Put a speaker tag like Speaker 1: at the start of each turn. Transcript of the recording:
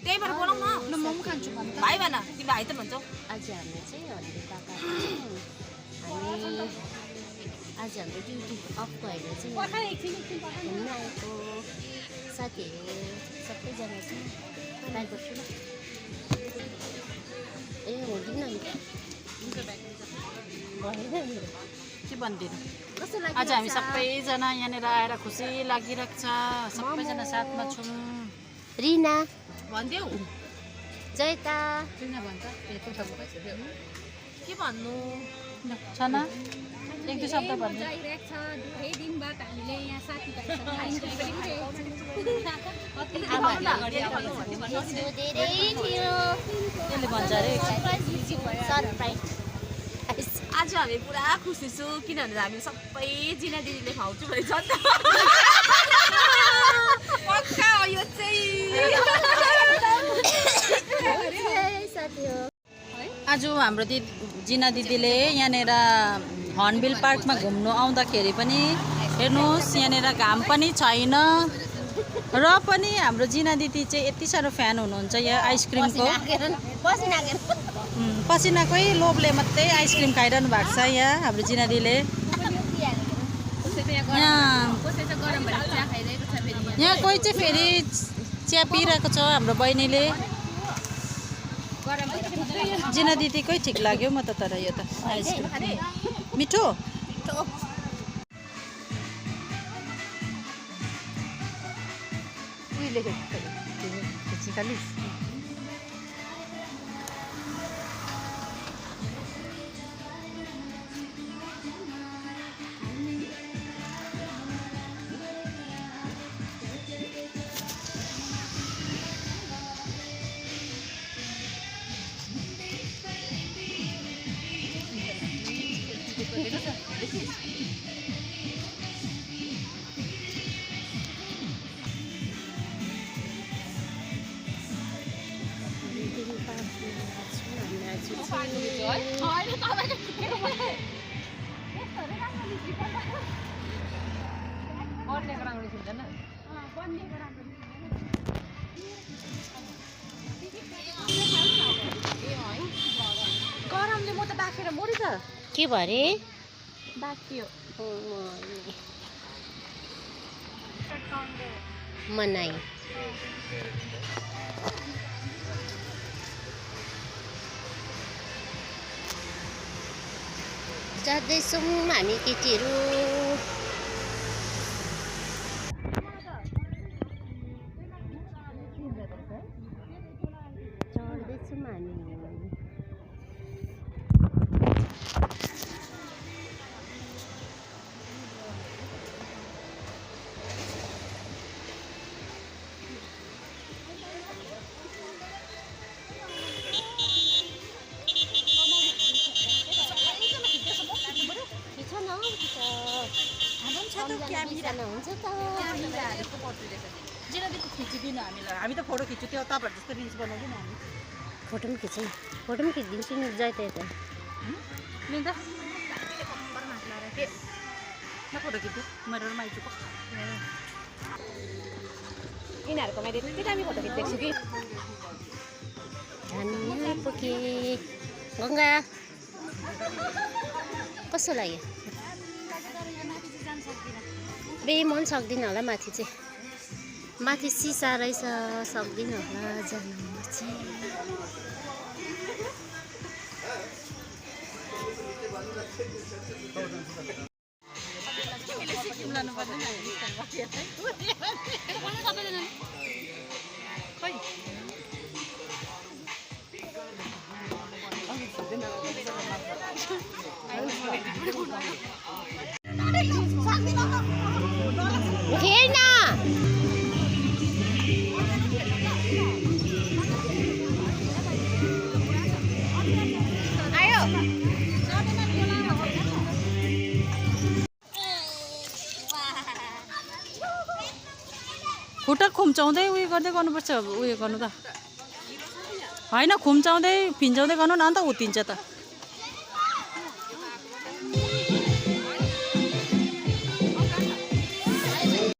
Speaker 1: त्यही भएर बोलाउँ न
Speaker 2: म पनि खान्छु भन्छ।
Speaker 1: भाइ भन तिमी भाइ त भन्छौ
Speaker 3: आज हाम्रो चाहिँ हरिले पापा हामी आज हाम्रो ड्युटी अफ भएर चाहिँ घुम्न आएको साथीहरू सबैजना चाहिँ बाहिर बस्छु ल ए हुँदैन नि भएन मेरो
Speaker 2: के भन्दिनु
Speaker 3: कस्तो लाग्यो
Speaker 2: आज हामी सबैजना यहाँनिर आएर खुसी लागिरहेको छ सबैजना साथमा छौँ
Speaker 3: रिना
Speaker 1: भनिदेऊ
Speaker 3: जयता
Speaker 2: किन भन्छ
Speaker 1: के भन्नु
Speaker 2: छन एक दुई शब्द भन्नु
Speaker 4: धेरै दिन बाद हामीले यहाँ साथीभाइसँग
Speaker 3: धेरै थियो
Speaker 2: त्यसले भन्छ अरे
Speaker 3: सरप्राइज
Speaker 1: आज हामी पुरा खुसी छु किनभने हामी सबै जिना दिदीले खुवाउँछु भनेको छ नि त पक्का हो यो चाहिँ
Speaker 3: साथी हो
Speaker 2: आज हाम्रो जिना दिदीले यहाँनिर हर्नबिल पार्कमा घुम्नु आउँदाखेरि पनि हेर्नुहोस् यहाँनिर घाम पनि छैन र पनि हाम्रो जिना दिदी चाहिँ यति साह्रो फ्यान हुनुहुन्छ यहाँ आइसक्रिमको पसिनाकै लोभले मात्रै आइसक्रिम खाइरहनु भएको छ यहाँ हाम्रो जिना दिदीले यहाँ कोही चाहिँ फेरि चिया पिइरहेको छ हाम्रो बहिनीले जिना दिदीकै ठिक लाग्यो म त तर यो त आइसक्रिम मिठो
Speaker 1: गरमले म त बाखेर मरि त
Speaker 3: के भरे
Speaker 1: बाकियो
Speaker 3: मनाई जाँदैछौँ हामी केटीहरू चढ्दैछौँ हामी हुन्छ त
Speaker 2: जिना दिदी खिचिदिनु हामीलाई हामी त फोटो खिच्छु त्यो तपाईँहरू जस्तो रिल्स बनाउँदैन हामी
Speaker 3: फोटो पनि खिचिदिन्छु नि जयता यता
Speaker 2: लिँदा फोटो खिच्छु मेरो माइजूको
Speaker 1: यिनीहरूको मैले त्यति दामी फोटो खिचेको छु कि
Speaker 3: धान पुगे गङ्गा कस्तो लाग्यो बे म पनि सक्दिनँ होला माथि चाहिँ माथि सिसा रहेछ सक्दिनँ होला जानु चाहिँ
Speaker 2: खुट्टा खुम्चाउँदै उयो गर्दै गर्नुपर्छ उयो गर्नु त होइन खुम्चाउँदै फिन्जाउँदै गर्नु न अन्त उत्तिन्छ त